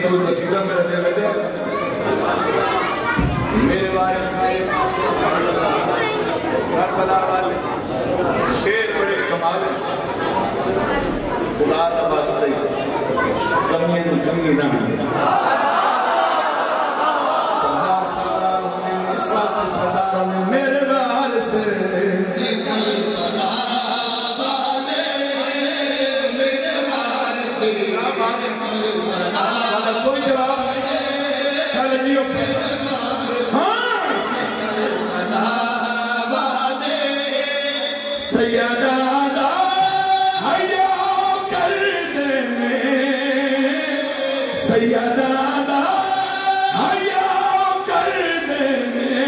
कोई कसीदा मेरे दिल में दे मेरे वारिस नाए करबला वाले शेर बड़े कमाल है खुदा का वास्ते कमी ना मिले सदा में मेरे वारिस कोई जवाब चल जियो सैयदा हया कर देने सैयदा हया कर देने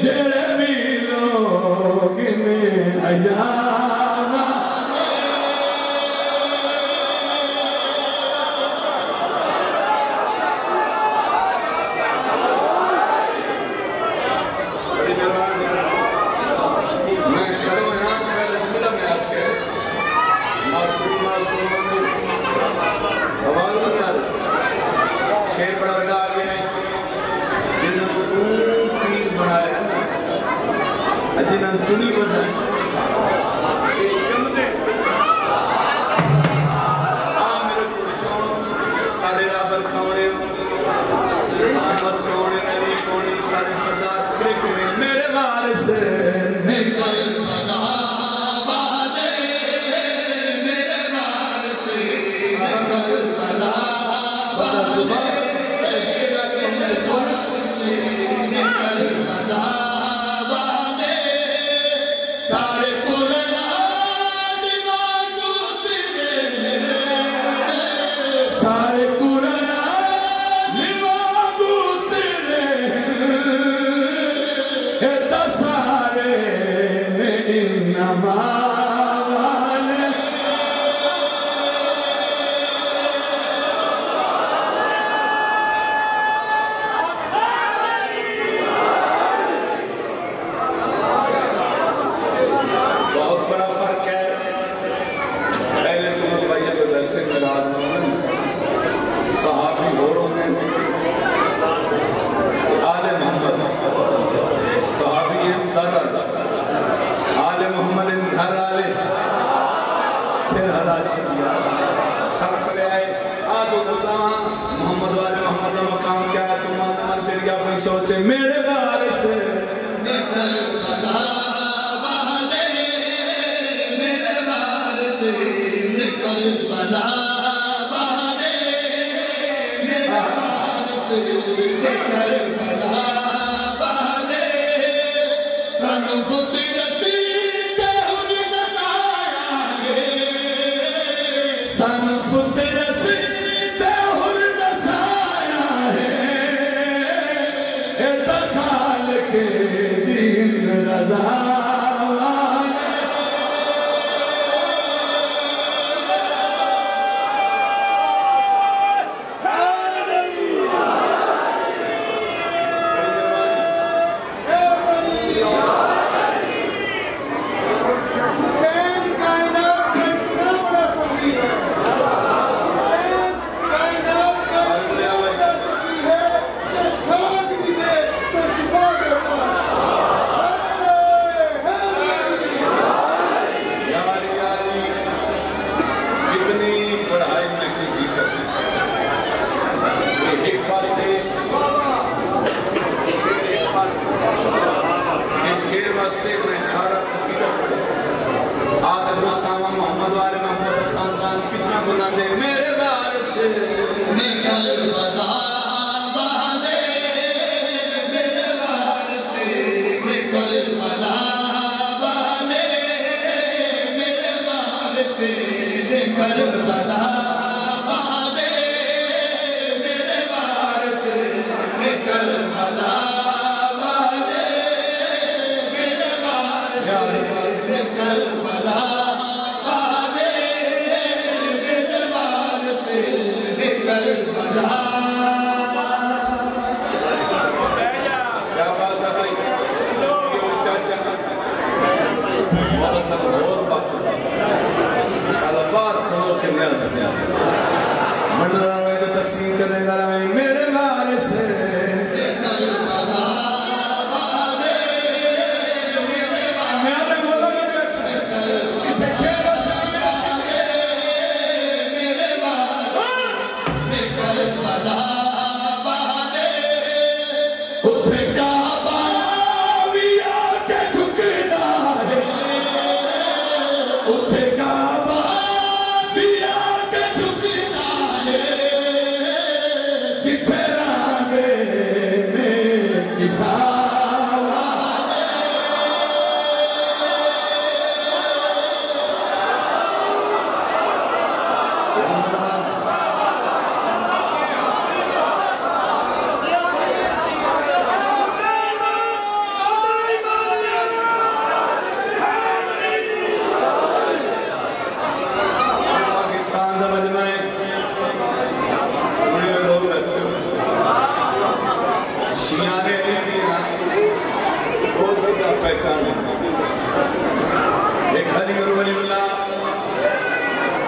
जेड़े भी लोग ने हया चुनी बदल सारे राबर कौड़े मत कौड़े नदी कौड़ी सारे सरदार मेरे वारिस निकल सोचे मेरे वारिस निकल बला वाले मेरे वारिस निकल बला वाले मेरे वारिस निकल बला वाले सानू कुदरती ते हुन दसाया है सानू कुदरती के दिन रजा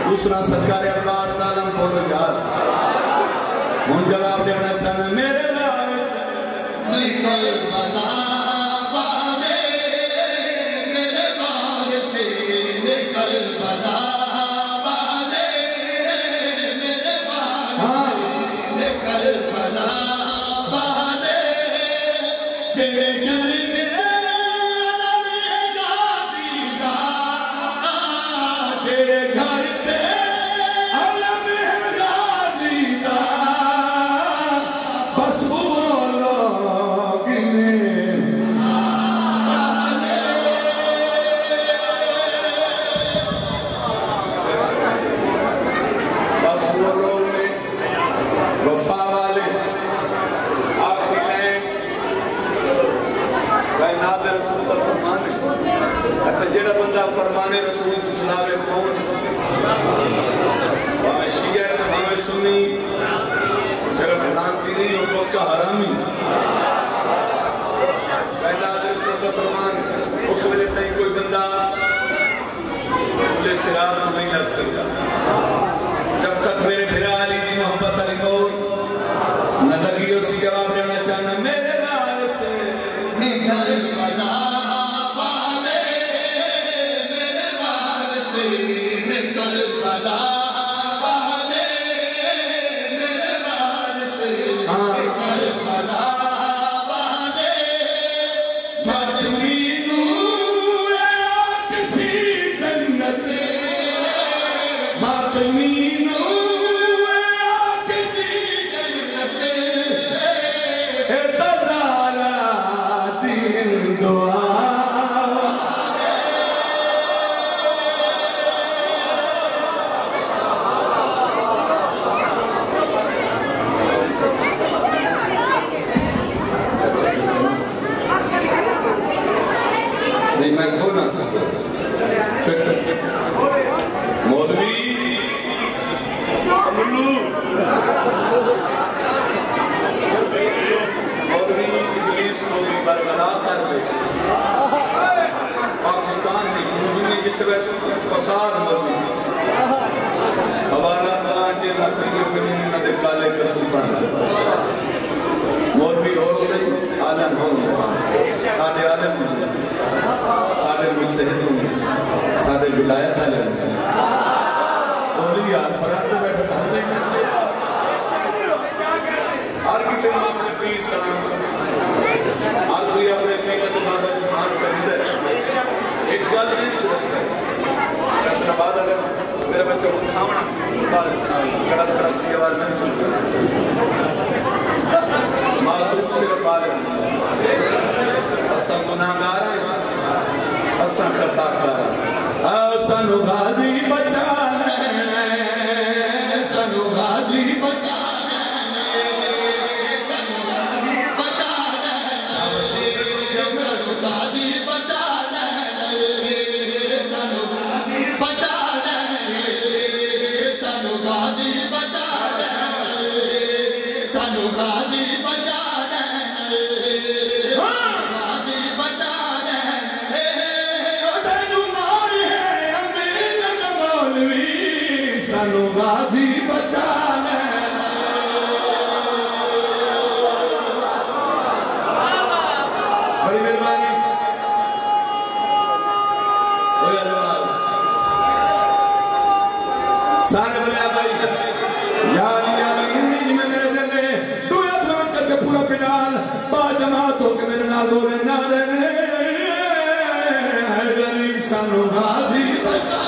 दूसरा सरकार अब्बास आलम को यार हूं जवाब देना चाहना मेरे वारिस निकल बनावा मेरे वारिस निकल बनावा मेरे वारिस निकल बनावा तेरे अच्छा जेड़ा बंदा फरमाने रसूल को चलावे कौन भावे शिया है भावे सुन्नी सिर्फ नाती नहीं और पक्का हरामी पहला रसूल का फरमान उस वेले तक कोई बंदा खुले सिरात को नहीं लग सकता जब तक मेरे फिरा अली दी मोहब्बत अली को न लगी उसी जवाब देना चाहना मेरे वारिस निकल बना पाकिस्तान से जितने फसाद होती हवाला के काले मौलवी और आलम हो साढ़े आलम साढ़े मुतहद साढ़े विलायत आलम फरात बैठे हर किसी अपने पीर सलाम हर कोई अपने के बाबा जी मान चाहिए एक गल नहीं छोड़ता कसराबाद अगर मेरे बच्चे को खावना कड़क कड़क की आवाज नहीं सुनता मासूम सिर्फ आलम असा गुनाहगार असा खताकार सानू गादी बचा सानू गादी बचा गाजी बचाने बड़ी मेहरबानी सारे बल्ला भाई यानी में मेरे दिल में दुआ दुआ करके पूरा पिनाल बाजमात होके मेरे नाल बोले नारे सानू गाजी बचा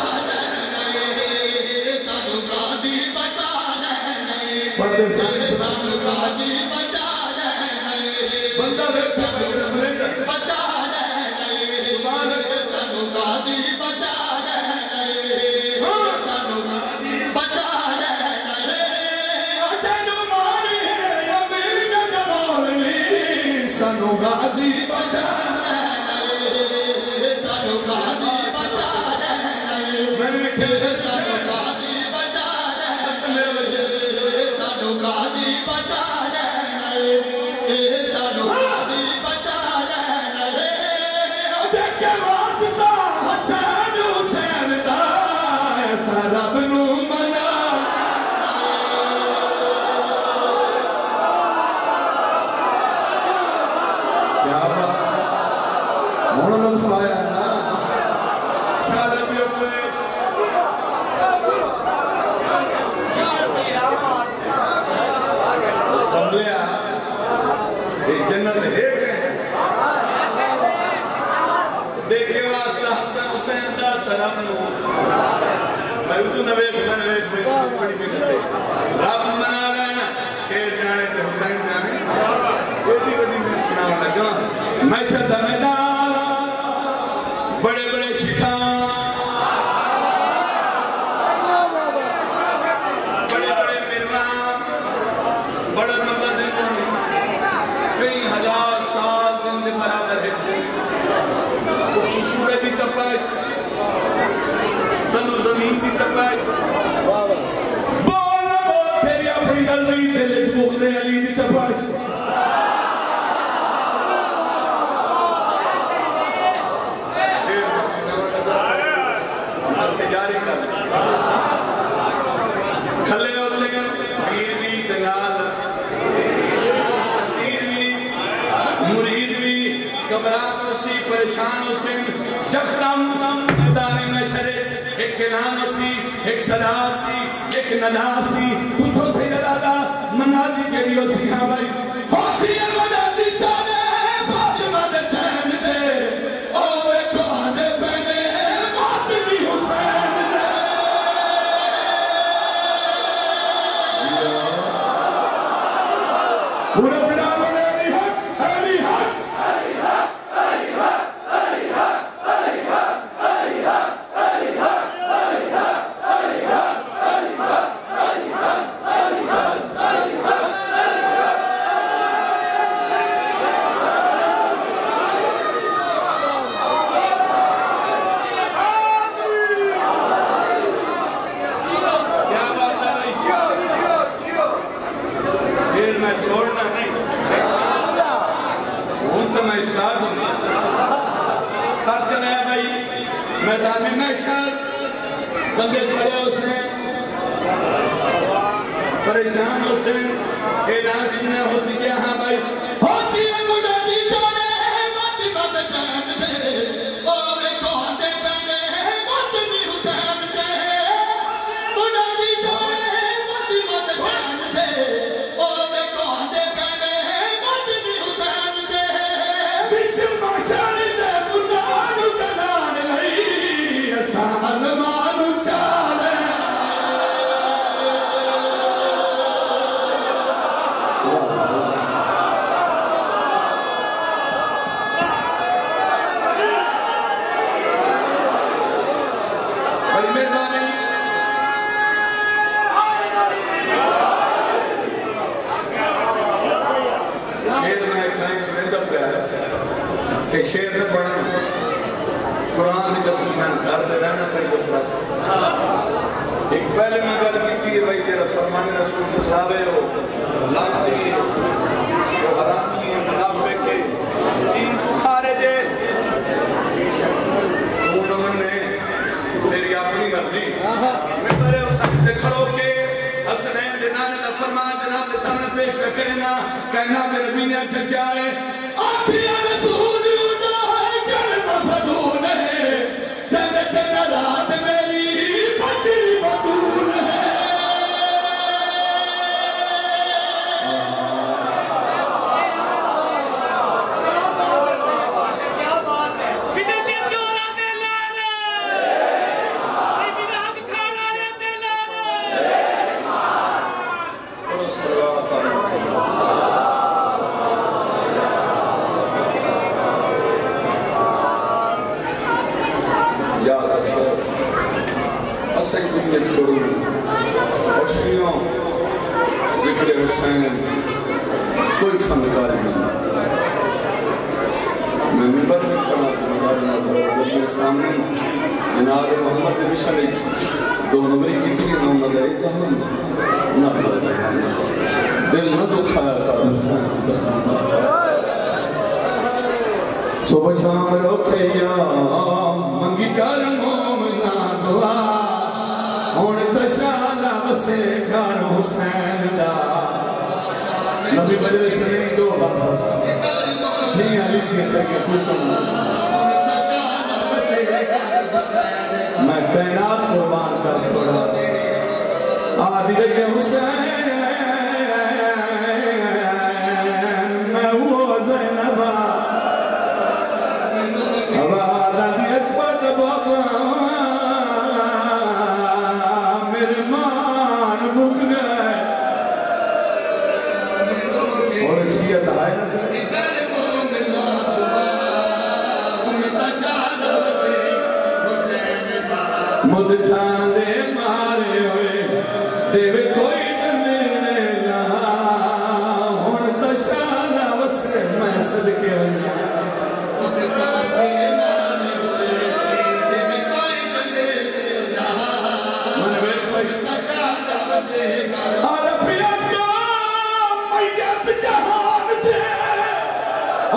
बंदा वेखे बचा बड़े बड़े शिखा बड़े बड़े मेहमान बड़ा नंबर देते हैं कई हजार साल दिन के बराबर है सूरज की तपश तनु जमीन की तपश बोल तेरी अपनी गल नहीं दिल च मुकदे अली की तपश जारी कर खले उसे पीर भी दलाल असीर भी मुरीद भी घबराहट उसी परेशान उसे यकदम दाने में शरे एक ऐलान उसी एक सदा सी एक नदा सी पूछो से दादा मनादी केड़ी उसी हां भाई होसी मनादी साने फातिमा दे चैन दे ओ एक आदे पहने मातमी हुसैन पूरा बिना बोले अली हक अली हक अली हक अली हक अली हक अली हक अली हक अली हक अली हक अली हक अली हक अली हक अली हक अली हक क्या बात है भाई फिर मैं छोड़ना नहीं हूं तो मैं स्टार्ट हूं सर चले भाई मैदान में शर बंदे खड़े उसे परेशान उसे ऐलान सुनने हो सी क्या हाँ भाई हो सी मुझे जीतने मत मत जान दे ओ रे कौन दे पहले मत भी उतार दे मुझे जीतने मत मत जान दे ओ रे कौन दे पहले मत भी उतार दे बिच माशर दे मुदान जनान लई असान मानु चाले बड़ी मेहरबानी शेर में खाई सुनेंदा पे ये शेर ने पढ़ा कुरान की कसम खान कर दे रहना चाहिए प्लस एक पहले मैं गल की थी भाई तेरा फरमान रसूल मुसावे हो लाती वो हरामी मुनाफिक के तीन खारिज है उन्होंने तेरी अपनी मर्जी मैं तेरे उस सामने खड़ो के हसनैन जनाने का फरमान जनाब के सामने पेश करे ना कहना के नबी ने क्या है आखिया रसूल उड़ा है कलमा फदूल है जन्नत का रात मेरी बचरी बदूल है मिंबर के सामने जनाब मोहम्मद के मिशन दो नंबरी की थी मोहम्मद दिल न दुखाया कर सुबह शाम रोके या मंगी कर मोमना दुआ हुण तशाला वसे घर हुसैन दा नबी मजलिस ने दो वापस दुनिया लिखी करके मैं कायनात कुर्बान कर छोड़ा आदि गए हुसैन मैं वो ज़ैनबा आवाज़ आदि अकबर बाबा मेरे मान मुक गए और शियत आए मुद्दांदे मारे हुए देवे कोई जमीने ना हुण तशाला वसे मैं सदके वन्या मुद्दांदे मारे हुए देवे कोई जमीने ना मन वे कोई तशाला वसे आला पिया तो मैयत जहान थे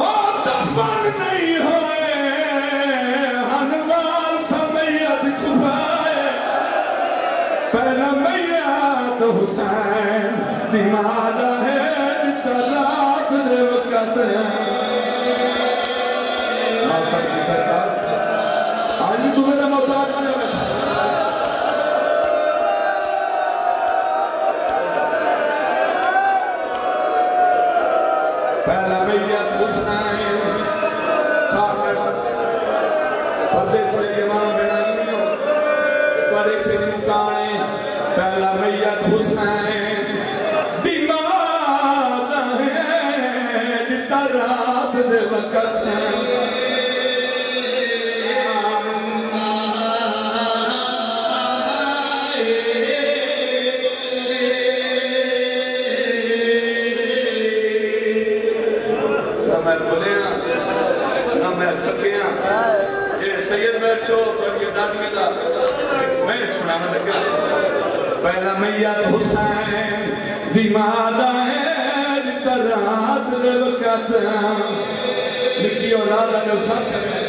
और दफन नहीं होए हनवार समयत छुपा पहला मैयत हुसैन दिमादा है तलात दे वक़्त माता की दरकार आज भी तू मेरा मोहताज बने बैठा पहला मैयत हुसैन साकर पर्दे थोड़े इमाम बेड़ा नहीं हो एक से इंसान पहला मैयत हुसैन दिमाग है जिता रात दे वक़्त ना मैं बोलिया ना मैं थकिया जे सैयद बैठो तो ये दादी दा मैं सुना लगा पहला मैयत हुसैन दिमादा है रात दे वक़्त निकी औलाद ने साथ